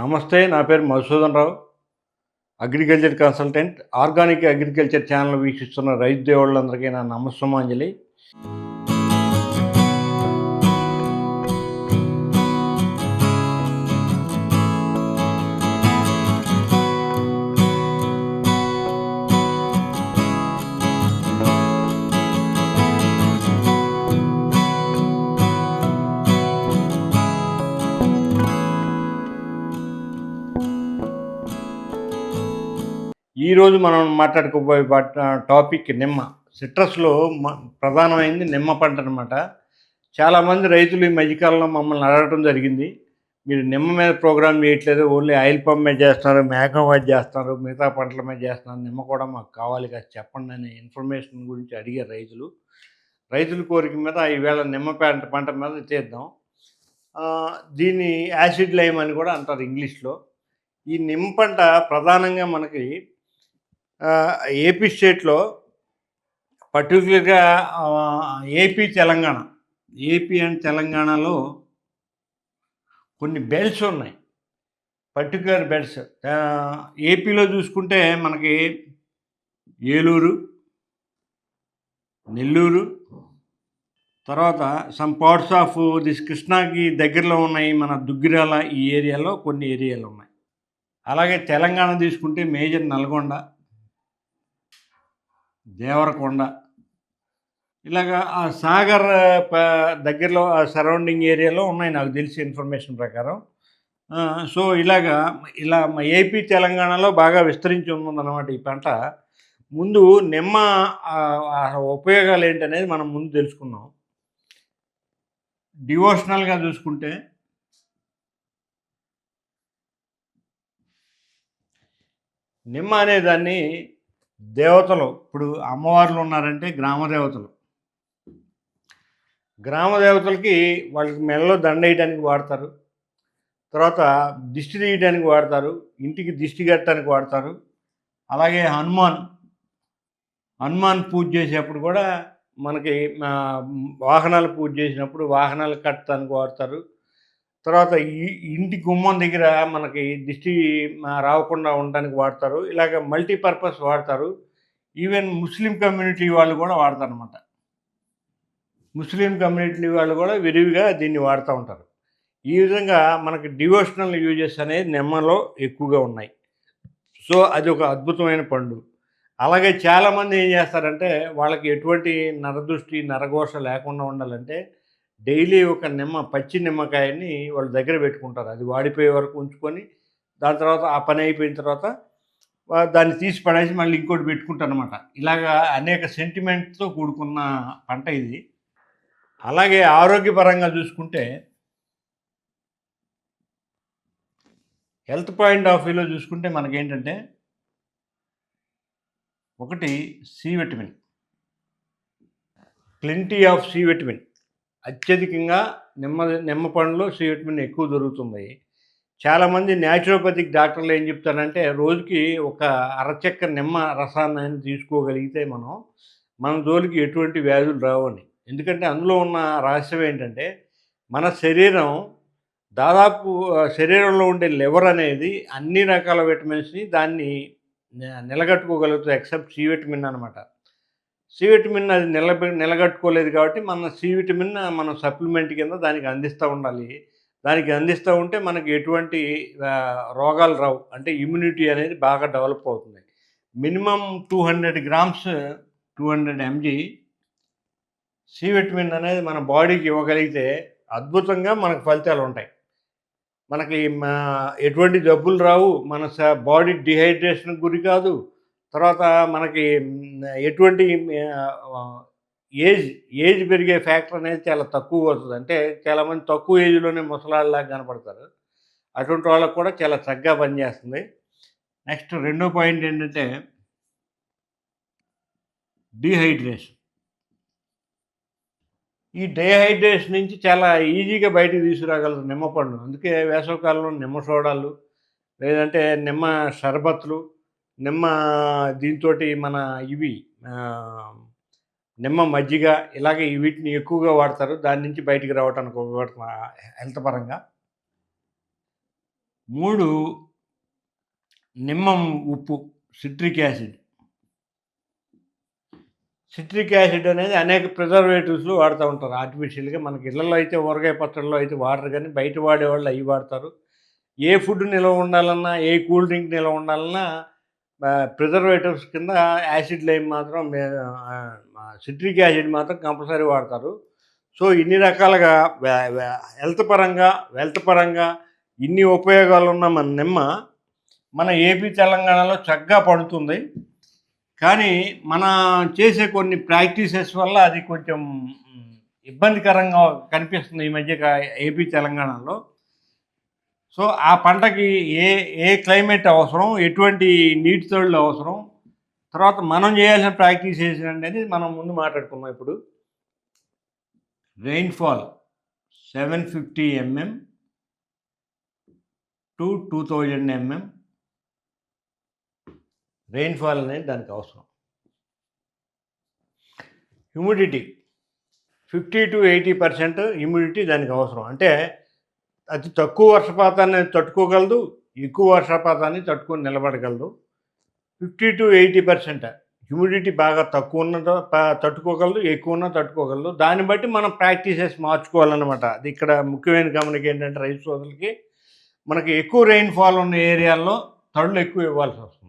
నమస్తే. నా పేరు Madhusudan Rao. Agriculture consultant. Organic agriculture channel వీక్షిస్తున్న రైతు దేవుళ్ళందరికీ నా నమస్సుమాంజలి. ఈరోజు మనం మాట్లాడుకోబోయే టాపిక్ నిమ్మ. సిట్రస్లో ప్రధానమైంది నిమ్మ పంట అనమాట. చాలామంది రైతులు ఈ మధ్యకాలంలో మమ్మల్ని అడగడం జరిగింది, మీరు నిమ్మ మీద ప్రోగ్రామ్ చేయట్లేదు, ఓన్లీ ఆయిల్ పంప్ మీద చేస్తున్నారు, మేఘం మీద చేస్తున్నారు, మిగతా పంటల మీద చేస్తున్నారు, నిమ్మ కూడా మాకు కావాలి కదా చెప్పండి అనే ఇన్ఫర్మేషన్ గురించి అడిగారు రైతుల కోరిక మీద ఈవేళ నిమ్మ పంట మీద చేద్దాం. దీన్ని యాసిడ్ లైమ్ అని కూడా అంటారు ఇంగ్లీష్లో. ఈ నిమ్మ పంట ప్రధానంగా మనకి ఏపీ స్టేట్లో, పర్టికులర్గా ఏపీ అండ్ తెలంగాణలో కొన్ని బెల్ట్స్ ఉన్నాయి, పర్టికులర్ బెల్ట్స్. ఏపీలో చూసుకుంటే మనకి ఏలూరు, నెల్లూరు, తర్వాత సమ్ పార్ట్స్ ఆఫ్ దిస్ కృష్ణాకి దగ్గరలో ఉన్నాయి మన దుగ్గిరాల, ఈ ఏరియాలో కొన్ని ఏరియాలు ఉన్నాయి. అలాగే తెలంగాణ తీసుకుంటే మేజర్ నల్గొండ, దేవరకొండ, ఇలాగా ఆ సాగర్ దగ్గరలో ఆ సరౌండింగ్ ఏరియాలో ఉన్నాయి నాకు తెలిసి ఇన్ఫర్మేషన్ ప్రకారం. సో ఇలా ఏపీ తెలంగాణలో బాగా విస్తరించి ఉందన్నమాట ఈ పంట. ముందు నిమ్మ ఉపయోగాలు ఏంటనేది మనం ముందు తెలుసుకుందాం. డివోషనల్గా చూసుకుంటే నిమ్మ అనేదాన్ని దేవతలు, ఇప్పుడు అమ్మవార్లు ఉన్నారంటే గ్రామదేవతలకి వాళ్ళకి మెడలో దండ వేయడానికి వాడతారు, తర్వాత దిష్టి తీయడానికి వాడతారు, ఇంటికి దిష్టి కట్టడానికి వాడతారు. అలాగే హనుమాన్ పూజ చేసేప్పుడు కూడా మనకి వాహనాలు పూజ చేసినప్పుడు వాహనాలు కట్టడానికి వాడతారు. తర్వాత ఇంటి గుమ్మం దగ్గర మనకి దిష్టి రాకుండా ఉండడానికి వాడతారు. ఇలాగ మల్టీపర్పస్ వాడతారు. ఈవెన్ ముస్లిం కమ్యూనిటీ వాళ్ళు కూడా వాడతారు అనమాట. ముస్లిం కమ్యూనిటీ వాళ్ళు కూడా విరివిగా దీన్ని వాడుతూ ఉంటారు. ఈ విధంగా మనకి డివోషనల్ యూజెస్ అనేది నిమ్మలో ఎక్కువగా ఉన్నాయి. సో అది ఒక అద్భుతమైన పండు. అలాగే చాలామంది ఏం చేస్తారంటే, వాళ్ళకి ఎటువంటి నరదృష్టి నరఘోష లేకుండా ఉండాలంటే డైలీ ఒక పచ్చి నిమ్మకాయని వాళ్ళ దగ్గర పెట్టుకుంటారు. అది వాడిపోయే వరకు ఉంచుకొని, దాని తర్వాత ఆ పని అయిపోయిన తర్వాత దాన్ని తీసి పడేసి మళ్ళీ ఇంకోటి పెట్టుకుంటారు అనమాట. ఇలాగా అనేక సెంటిమెంట్తో కూడుకున్న పంట ఇది. అలాగే ఆరోగ్యపరంగా చూసుకుంటే, హెల్త్ పాయింట్ ఆఫ్ వ్యూలో చూసుకుంటే మనకేంటంటే, ఒకటి C vitamin, plenty of C vitamin. అత్యధికంగా నిమ్మ పండులో సి విటమిన్ ఎక్కువ దొరుకుతుంది. చాలామంది న్యాచురోపతిక్ డాక్టర్లు ఏం చెప్తారంటే, రోజుకి ఒక అరచెక్క నిమ్మ రసాన్ని తీసుకోగలిగితే మన జోలికి ఎటువంటి వ్యాధులు రావని. ఎందుకంటే అందులో ఉన్న రహస్యం ఏంటంటే, మన శరీరంలో ఉండే లివర్ అనేది అన్ని రకాల విటమిన్స్ని దాన్ని నిలగట్టుకోగలుగుతుంది, ఎక్సెప్ట్ సి విటమిన్ అనమాట. సి విటమిన్ అది నిలగట్టుకోలేదు కాబట్టి మన సి విటమిన్ మనం సప్లిమెంట్ కింద దానికి అందిస్తూ ఉండాలి. దానికి అందిస్తూ ఉంటే మనకి ఎటువంటి రోగాలు రావు. అంటే ఇమ్యూనిటీ అనేది బాగా డెవలప్ అవుతుంది. Minimum 200 grams 200 mg C vitamin అనేది మన బాడీకి ఇవ్వగలిగితే అద్భుతంగా మనకు ఫలితాలు ఉంటాయి. మనకి ఎటువంటి జబ్బులు రావు, మన బాడీ డిహైడ్రేషన్కి గురి కాదు. తర్వాత మనకి ఎటువంటి ఏజ్ పెరిగే ఫ్యాక్టర్ అనేది చాలా తక్కువ అవుతుంది. అంటే చాలామంది తక్కువ ఏజ్లోనే ముసలాళ్ళలాగా కనపడతారు. అటువంటి వాళ్ళకు కూడా చాలా చక్కగా పనిచేస్తుంది. నెక్స్ట్ రెండో పాయింట్ ఏంటంటే డీహైడ్రేషన్. ఈ డీహైడ్రేషన్ నుంచి చాలా ఈజీగా బయటకు తీసుకురాగలరు నిమ్మపండు. అందుకే వేసవికాలంలో నిమ్మ సోడాలు, లేదంటే నిమ్మ షర్బత్లు, దీంతో మన నిమ్మ మజ్జిగ, ఇలాగే వీటిని ఎక్కువగా వాడతారు. దాని నుంచి బయటికి రావడానికి ఉపయోగపడుతున్న హెల్త్ పరంగా. 3 నిమ్మం ఉప్పు, సిట్రిక్ యాసిడ్. సిట్రిక్ యాసిడ్ అనేది అనేక ప్రిజర్వేటివ్స్‌లో వాడుతూ ఉంటారు ఆర్టిఫిషియల్‌గా. మనకి ఇళ్లల్లో అయితే ఊరగాయ పచ్చడిలో అయితే వాడరు గానీ, బయట వాడేవాళ్ళు అయి వాడతారు. ఏ ఫుడ్ నిల్వ ఉండాలన్నా, ఏ కూల్ డ్రింక్ నిల్వ ఉండాలన్నా ప్రిజర్వేటివ్స్ కింద యాసిడ్ లైమ్ మాత్రం సిట్రిక్ యాసిడ్ మాత్రం కంపల్సరీ వాడతారు. సో, ఇన్ని రకాలుగా వె వె వెల్త్ పరంగా ఇన్ని ఉపయోగాలున్న మన నిమ్మ మన ఏపీ, తెలంగాణలో చక్కగా పండుతుంది. కానీ మన చేసే కొన్ని ప్రాక్టీసెస్ వల్ల అది కొంచెం ఇబ్బందికరంగా కనిపిస్తుంది ఈ మధ్య ఏపీ, తెలంగాణలో. సో, ఆ పంటకి ఏ ఏ క్లైమేట్ అవసరం, ఎటువంటి నీటి తడులు అవసరం, తర్వాత మనం చేయాల్సిన ప్రాక్టీసెస్ అనేది మనం ముందు మాట్లాడుకుందాం ఇప్పుడు. Rainfall 750 mm to 2000 mm rainfall అనేది దానికి అవసరం. హ్యూమిడిటీ 50-80% హ్యూమిడిటీ దానికి అవసరం. అంటే అతి తక్కువ వర్షపాతాన్ని తట్టుకోగలదు, ఎక్కువ వర్షపాతాన్ని తట్టుకొని నిలబడగలదు. 50-80% హ్యూమిడిటీ బాగా తక్కువ ఉన్న తట్టుకోగలదు, ఎక్కువ ఉన్నా తట్టుకోగలదు. దాన్ని బట్టి మనం ప్రాక్టీసెస్ మార్చుకోవాలన్నమాట. అది ఇక్కడ ముఖ్యమైన గమనిక ఏంటంటే రైతు సోదరులకి మనకి ఎక్కువ రెయిన్‌ఫాల్ ఉన్న ఏరియాల్లో తడులు ఎక్కువ ఇవ్వాల్సి వస్తుంది.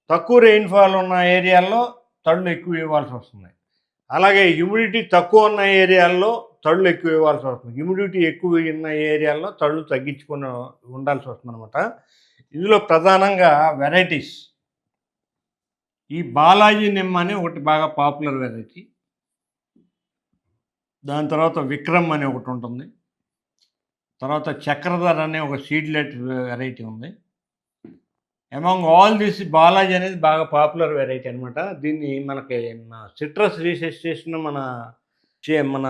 తక్కువ రెయిన్‌ఫాల్ ఉన్న ఏరియాల్లో తడులు ఎక్కువ ఇవ్వాల్సి వస్తుంది. అలాగే హ్యూమిడిటీ తక్కువ ఉన్న ఏరియాల్లో తడులు ఎక్కువ ఇవ్వాల్సి వస్తుంది. హ్యూమిడిటీ ఎక్కువ ఉన్న ఏరియాల్లో తడులు తగ్గించుకొని ఉండాల్సి వస్తుందన్నమాట. ఇందులో ప్రధానంగా వెరైటీస్ ఈ బాలాజీ నిమ్మ అని ఒకటి బాగా పాపులర్ వెరైటీ. దాని తర్వాత విక్రమ్ అని ఒకటి ఉంటుంది. తర్వాత చక్రధర్ అనే ఒక సీడ్లెట్ వెరైటీ ఉంది. అమాంగ్ ఆల్ దిస్ బాలాజీ అనేది బాగా పాపులర్ వెరైటీ అనమాట. దీన్ని మనకి సిట్రస్ రీసెర్చ్ చేసిన మన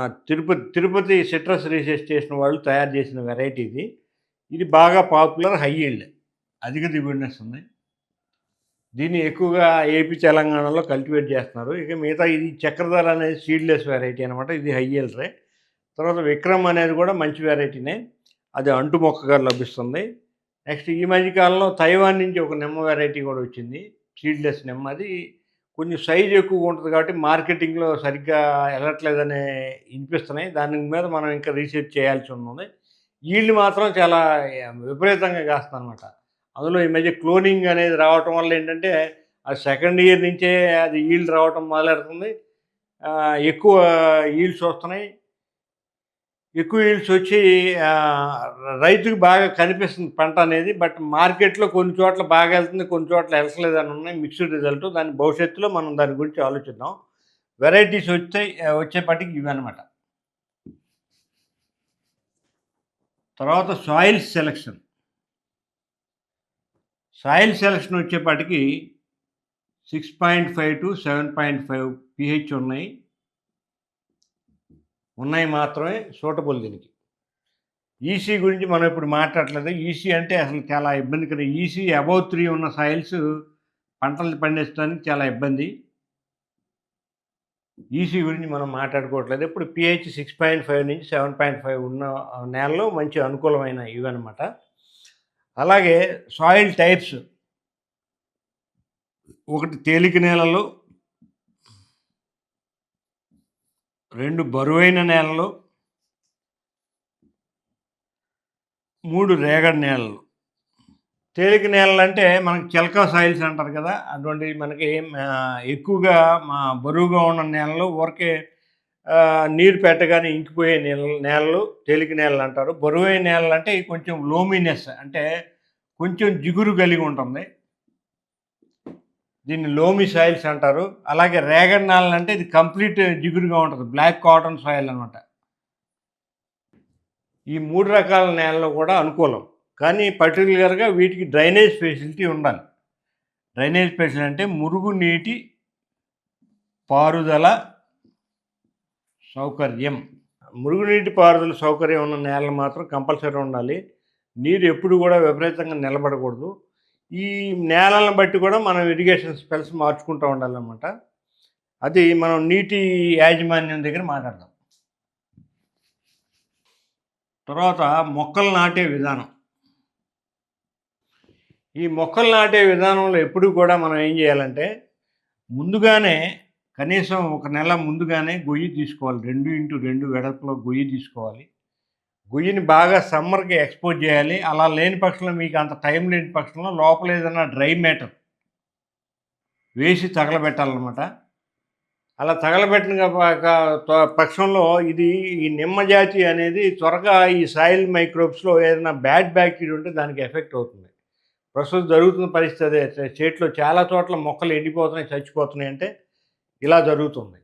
తిరుపతి సిట్రస్ రీసెర్చ్ చేసిన వాళ్ళు తయారు చేసిన వెరైటీ ఇది. ఇది బాగా పాపులర్, హై ఈల్డ్, అధిక దిగుబడినెస్ ఉంది. దీన్ని ఎక్కువగా ఏపీ, తెలంగాణలో కల్టివేట్ చేస్తున్నారు. ఇక మిగతా ఇది చక్రధర్ అనేది సీడ్లెస్ వెరైటీ అనమాట. ఇది హై ఈల్డరే. తర్వాత విక్రమ్ అనేది కూడా మంచి వెరైటీనే. అది అంటు మొక్కగా లభిస్తుంది. నెక్స్ట్ ఈ మధ్య కాలంలో తైవాన్ నుంచి ఒక నిమ్మ వెరైటీ కూడా వచ్చింది, సీడ్లెస్ నిమ్మ. అది కొంచెం సైజు ఎక్కువగా ఉంటుంది కాబట్టి మార్కెటింగ్లో సరిగ్గా వెళ్ళట్లేదనే వినిపిస్తున్నాయి. దాని మీద మనం ఇంకా రీసెర్చ్ చేయాల్సి ఉంది. ఈల్డ్ మాత్రం చాలా విపరీతంగా కాస్తుందన్నమాట. అందులో ఈ మధ్య క్లోనింగ్ అనేది రావటం వల్ల ఏంటంటే అది సెకండ్ ఇయర్ నుంచే అది ఈల్డ్ రావటం మొదలెడుతుంది. ఎక్కువ ఈల్డ్స్ వస్తున్నాయి. ఎక్కువ ఈల్డ్స్ వచ్చి రైతుకి బాగా కనిపిస్తుంది పంట అనేది. బట్ మార్కెట్లో కొన్ని చోట్ల బాగా వెళ్తుంది, కొన్ని చోట్ల వెళ్తలేదని ఉన్నాయి. Mixed result. దాని భవిష్యత్తులో మనం దాని గురించి ఆలోచిద్దాం. వెరైటీస్ వచ్చేపటికి ఇవన్నమాట. తర్వాత సాయిల్ సెలక్షన్ వచ్చేపాటికి 6.5 to 7.5 pH ఉన్నాయి మాత్రమే సూటబుల్ దీనికి. ఈసీ గురించి మనం ఇప్పుడు మాట్లాడలేదు. ఈసీ అంటే అసలు చాలా ఇబ్బందికరం. ఈసీ అబౌవ్ 3 ఉన్న సాయిల్స్ పంటలు పండించడానికి చాలా ఇబ్బంది. ఈసీ గురించి మనం మాట్లాడుకోవట్లేదు. ఇప్పుడు pH 6.5 నుంచి 7.5 ఉన్న నేలలో మంచి అనుకూలమైన ఇవన్నమాట. అలాగే సాయిల్ టైప్స్, ఒకటి తేలిక నేలలు, 2 బరువైన నేలలు, 3 రేగడి నేలలు. తేలిక నేలలు అంటే మనకి చిలకా సాయిల్స్ అంటారు కదా, అటువంటి మనకి ఎక్కువగా బరువుగా ఉన్న నేలలు ఊరికే నీరు పెట్టగానే ఇంకిపోయే నేలలు తేలిక నేలలు అంటారు. బరువైన నేలలు అంటే కొంచెం లోమీనెస్, అంటే కొంచెం జిగురు కలిగి ఉంటుంది. దీన్ని లోమి సాయిల్స్ అంటారు. అలాగే రేగడి నేలలు అంటే ఇది కంప్లీట్ జిగురుగా ఉంటుంది, బ్లాక్ కాటన్ సాయిల్ అనమాట. ఈ 3 రకాల నేలలు కూడా అనుకూలం. కానీ పర్టికులర్గా వీటికి డ్రైనేజ్ ఫెసిలిటీ ఉండాలి. డ్రైనేజ్ ఫెసిలిటీ అంటే మురుగునీటి పారుదల సౌకర్యం. మురుగునీటి పారుదల సౌకర్యం ఉన్న నేలలు మాత్రం కంపల్సరీ ఉండాలి. నీరు ఎప్పుడు కూడా విపరీతంగా నిలబడకూడదు. ఈ నేలలను బట్టి కూడా మనం ఇరిగేషన్ స్పెల్స్ మార్చుకుంటూ ఉండాలన్నమాట. అది మనం నీటి యాజమాన్యం దగ్గర మాట్లాడదాం. తర్వాత మొక్కలు నాటే విధానం. ఈ మొక్కలు నాటే విధానంలో ఎప్పుడు కూడా మనం ఏం చేయాలంటే, ముందుగానే కనీసం ఒక నెల ముందుగానే గొయ్యి తీసుకోవాలి. 2x2 వెడల్పులో గొయ్యి తీసుకోవాలి. గొయ్యిని బాగా సమ్మర్‌కి ఎక్స్‌పోజ్ చేయాలి. అలా లేని పక్షంలో మీకు అంత టైం లేని పక్షంలో లోపల ఏదైనా డ్రై మ్యాటర్ వేసి తగలబెట్టాలనమాట. అలా తగలబెట్టిన పక్షంలో ఇది ఈ నిమ్మ జాతి అనేది త్వరగా ఈ సాయిల్ మైక్రోబ్స్‌లో ఏదైనా బ్యాడ్ బ్యాక్టీరియా ఉంటే దానికి ఎఫెక్ట్ అవుతుంది. ప్రస్తుతం జరుగుతున్న పరిస్థితి అదే. చేట్లో చాలా చోట్ల మొక్కలు ఎండిపోతున్నాయి, చచ్చిపోతున్నాయి అంటే ఇలా జరుగుతుంది.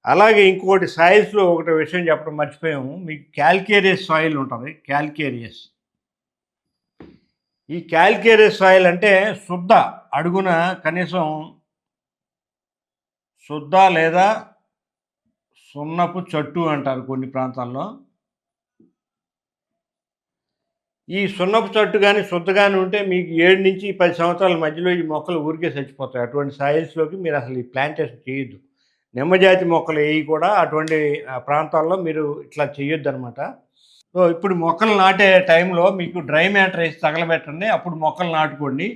అలాగే ఇంకోటి సాయిల్స్‌లో ఒకటి విషయం చెప్పడం మర్చిపోయాము. మీకు కాల్కేరియస్ సాయిల్ ఉంటది. కాల్కేరియస్. ఈ కాల్కేరియస్ సాయిల్ అంటే శుద్ధ అడుగున కనీసం శుద్ధ లేదా సున్నపు చట్టు అంటారు కొన్ని ప్రాంతాల్లో. ఈ సున్నపు చట్టు గాని, శుద్ధ గాని ఉంటే మీకు 7-10 సంవత్సరాల మధ్యలో ఈ మొక్కలు ఊరికే చచ్చిపోతాయి. అటువంటి సాయిల్స్‌లోకి మీరు అసలు ఈ ప్లాంటేషన్ చేయొద్దు. నిమ్మజాతి మొక్కలు ఏవి కూడా అటువంటి ప్రాంతాల్లో మీరు ఇట్లా చేయొద్దనమాట. సో, ఇప్పుడు మొక్కలు నాటే టైంలో మీకు డ్రై మ్యాటర్ ఏసి తగలబెట్టండి. అప్పుడు మొక్కలు నాటుకోండి.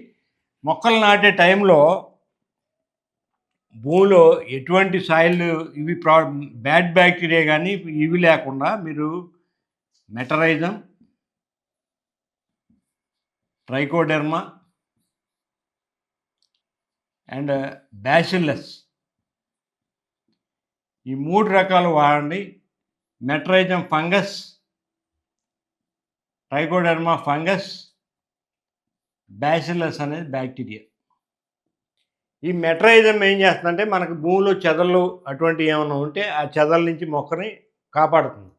మొక్కలు నాటే టైంలో భూమిలో ఎటువంటి సాయిల్ ఇవి బ్యాడ్ బ్యాక్టీరియా గానీ ఇవి లేకుండా మీరు మెటరైజం, ట్రైకోడెర్మా అండ్ బ్యాసిల్లస్ ఈ 3 రకాలు వాడండి. Metarhizium fungus, trichoderma fungus, bacillus అనేది బ్యాక్టీరియా. ఈ మెటరైజం ఏం చేస్తుందంటే మనకు భూమిలో చెదలు అటువంటివి ఏమైనా ఉంటే ఆ చెదల నుంచి మొక్కని కాపాడుతుంది.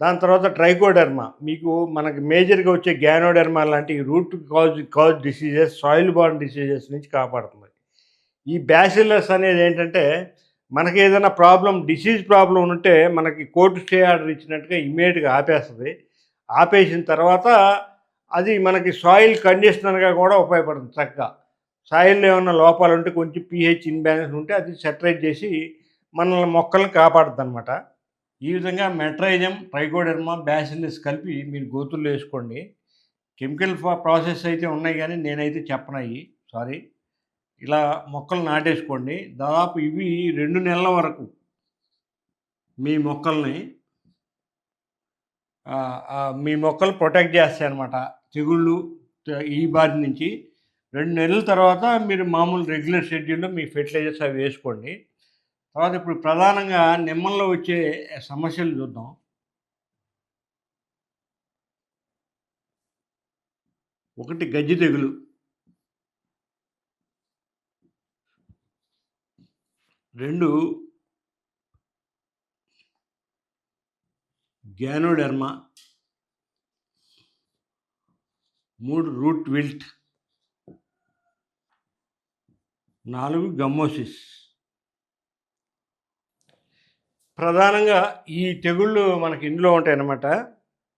దాని తర్వాత ట్రైకోడెర్మా మీకు మనకి మేజర్గా వచ్చే గ్యానోడెర్మా లాంటి root cause diseases, soil born diseases నుంచి కాపాడుతుంది. ఈ బ్యాసిల్లస్ అనేది ఏంటంటే మనకి ఏదైనా డిసీజ్ ప్రాబ్లం ఉంటే మనకి కోర్టు స్టే ఆర్డర్ ఇచ్చినట్టుగా ఇమ్మీడియట్గా ఆపేస్తుంది. ఆపేసిన తర్వాత అది మనకి సాయిల్ కండిషనర్గా కూడా ఉపయోగపడుతుంది చక్కగా. సాయిల్లో ఏమన్నా లోపాలు ఉంటే కొంచెం పీహెచ్ ఇన్బ్యాలెన్స్ ఉంటే అది సెటరేట్ చేసి మనల్ని మొక్కల్ని కాపాడుతుందనమాట. ఈ విధంగా మెట్రైజం, ట్రైకోడెర్మా, బ్యాసిల్లస్ కలిపి మీరు గోతుల్లో వేసుకోండి. కెమికల్ ప్రాసెస్ అయితే ఉన్నాయి కానీ నేనైతే చెప్పనయ్యి. సారీ. ఇలా మొక్కలు నాటేసుకోండి. దాదాపు ఇవి 2 నెలల వరకు మీ మొక్కల్ని మీ మొక్కలు ప్రొటెక్ట్ చేస్తాయన్నమాట. తెగుళ్ళు ఈ బారి నుంచి. 2 నెలల తర్వాత మీరు మామూలు రెగ్యులర్ షెడ్యూల్లో మీ ఫెర్టిలైజర్స్ అవి వేసుకోండి. తర్వాత ఇప్పుడు ప్రధానంగా నిమ్మల్లో వచ్చే సమస్యలు చూద్దాం. ఒకటి గజ్జి తెగులు. 2 గ్యానోడెర్మా. 3 route wilt. 4 గమ్మోసిస్. ప్రధానంగా ఈ తెగుళ్ళు మనకి ఇందులో ఉంటాయన్నమాట.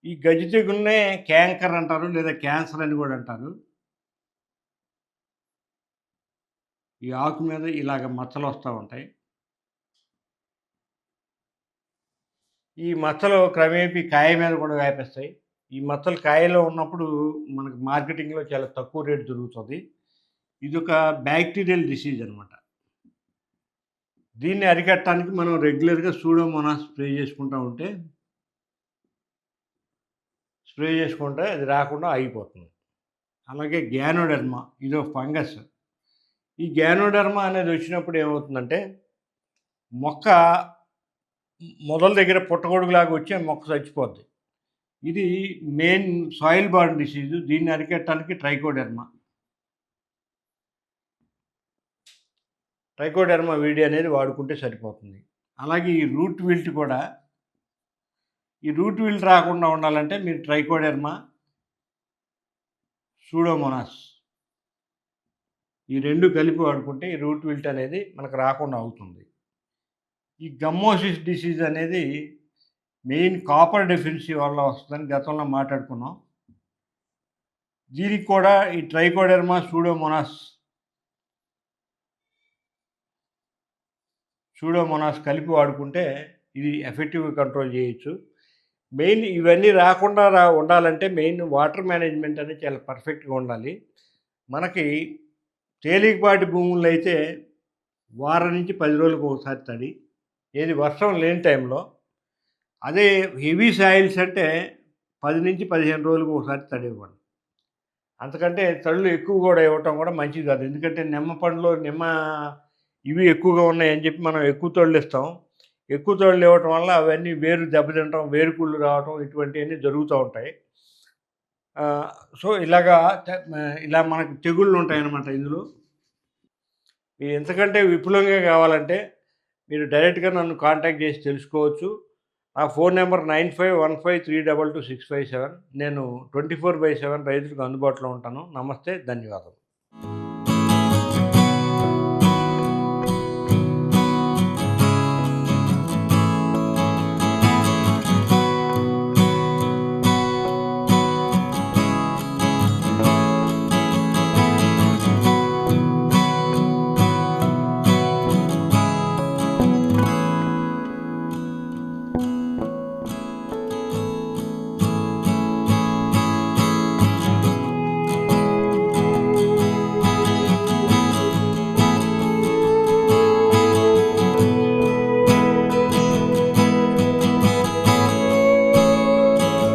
ఈ గజ్జి తెగులునే క్యాంకర్ అంటారు లేదా క్యాన్సర్ అని కూడా అంటారు. ఈ ఆకు మీద ఇలాగ మచ్చలు వస్తూ ఉంటాయి. ఈ మచ్చలు క్రమేపీ కాయ మీద కూడా వ్యాపిస్తాయి. ఈ మచ్చలు కాయలో ఉన్నప్పుడు మనకు మార్కెటింగ్‌లో చాలా తక్కువ రేటు దొరుకుతుంది. ఇదొక బ్యాక్టీరియల్ డిసీజ్ అనమాట. దీన్ని అరికట్టడానికి మనం రెగ్యులర్‌గా సూడోమోనాస్ స్ప్రే చేసుకుంటే అది రాకుండా ఆగిపోతుంది. అలాగే గ్యానోడెర్మా ఇదో ఫంగస్. ఈ గ్యానోడెర్మా అనేది వచ్చినప్పుడు ఏమవుతుందంటే మొక్క మొదల దగ్గర పుట్టగొడుగులాగా వచ్చి మొక్క చచ్చిపోద్ది. ఇది మెయిన్ సాయిల్ బార్న్ డిసీజు. దీన్ని అరికట్టడానికి ట్రైకోడెర్మా వీడి అనేది వాడుకుంటే సరిపోతుంది. అలాగే ఈ రూట్ విల్ట్ రాకుండా ఉండాలంటే మీరు ట్రైకోడెర్మా, సూడోమోనాస్ ఈ 2 కలిపి వాడుకుంటే ఈ రూట్ విల్ట్ అనేది మనకు రాకుండా అవుతుంది. ఈ గమ్మోసిస్ డిసీజ్ అనేది మెయిన్ కాపర్ డెఫిషియన్సీ వల్ల వస్తుందని గతంలో మాట్లాడుకున్నాం. దీనికి కూడా ఈ ట్రైకోడెర్మా, సూడోమోనాస్ కలిపి వాడుకుంటే ఇది ఎఫెక్టివ్‌గా కంట్రోల్ చేయొచ్చు. మెయిన్ ఇవన్నీ రాకుండా ఉండాలంటే మెయిన్ వాటర్ మేనేజ్మెంట్ అనేది చాలా పర్ఫెక్ట్‌గా ఉండాలి. మనకి తేలికపాటి భూముల్లో అయితే వారం నుంచి 10 రోజులకు ఒకసారి తడి. ఏది వర్షం లేని టైంలో. అదే హెవీ సాయిల్స్ అంటే 10-15 రోజులకు ఒకసారి తడి ఇవ్వండి. అంతకంటే తడులు ఎక్కువ గూడా ఇవ్వటం గూడా మంచిది కాదు. ఎందుకంటే నిమ్మ పండులో ఇవి ఎక్కువగా ఉన్నాయని చెప్పి మనం ఎక్కువ తడులిస్తాం. ఎక్కువ తడులు ఇవ్వటం వల్ల అవన్నీ వేరు దెబ్బతినటం, వేరుకుళ్ళు రావటం ఇటువంటియన్నీ జరుగుతూ ఉంటాయి. సో, ఇలా మనకు తెగుళ్ళుంటాయన్నమాట ఇందులో. మీరు ఎంతకంటే విపులంగా కావాలంటే మీరు డైరెక్ట్‌గా నన్ను కాంటాక్ట్ చేసి తెలుసుకోవచ్చు. నా ఫోన్ నంబర్ 9515322657. నేను 24/7 రైతులకు అందుబాటులో ఉంటాను. నమస్తే. ధన్యవాదాలు.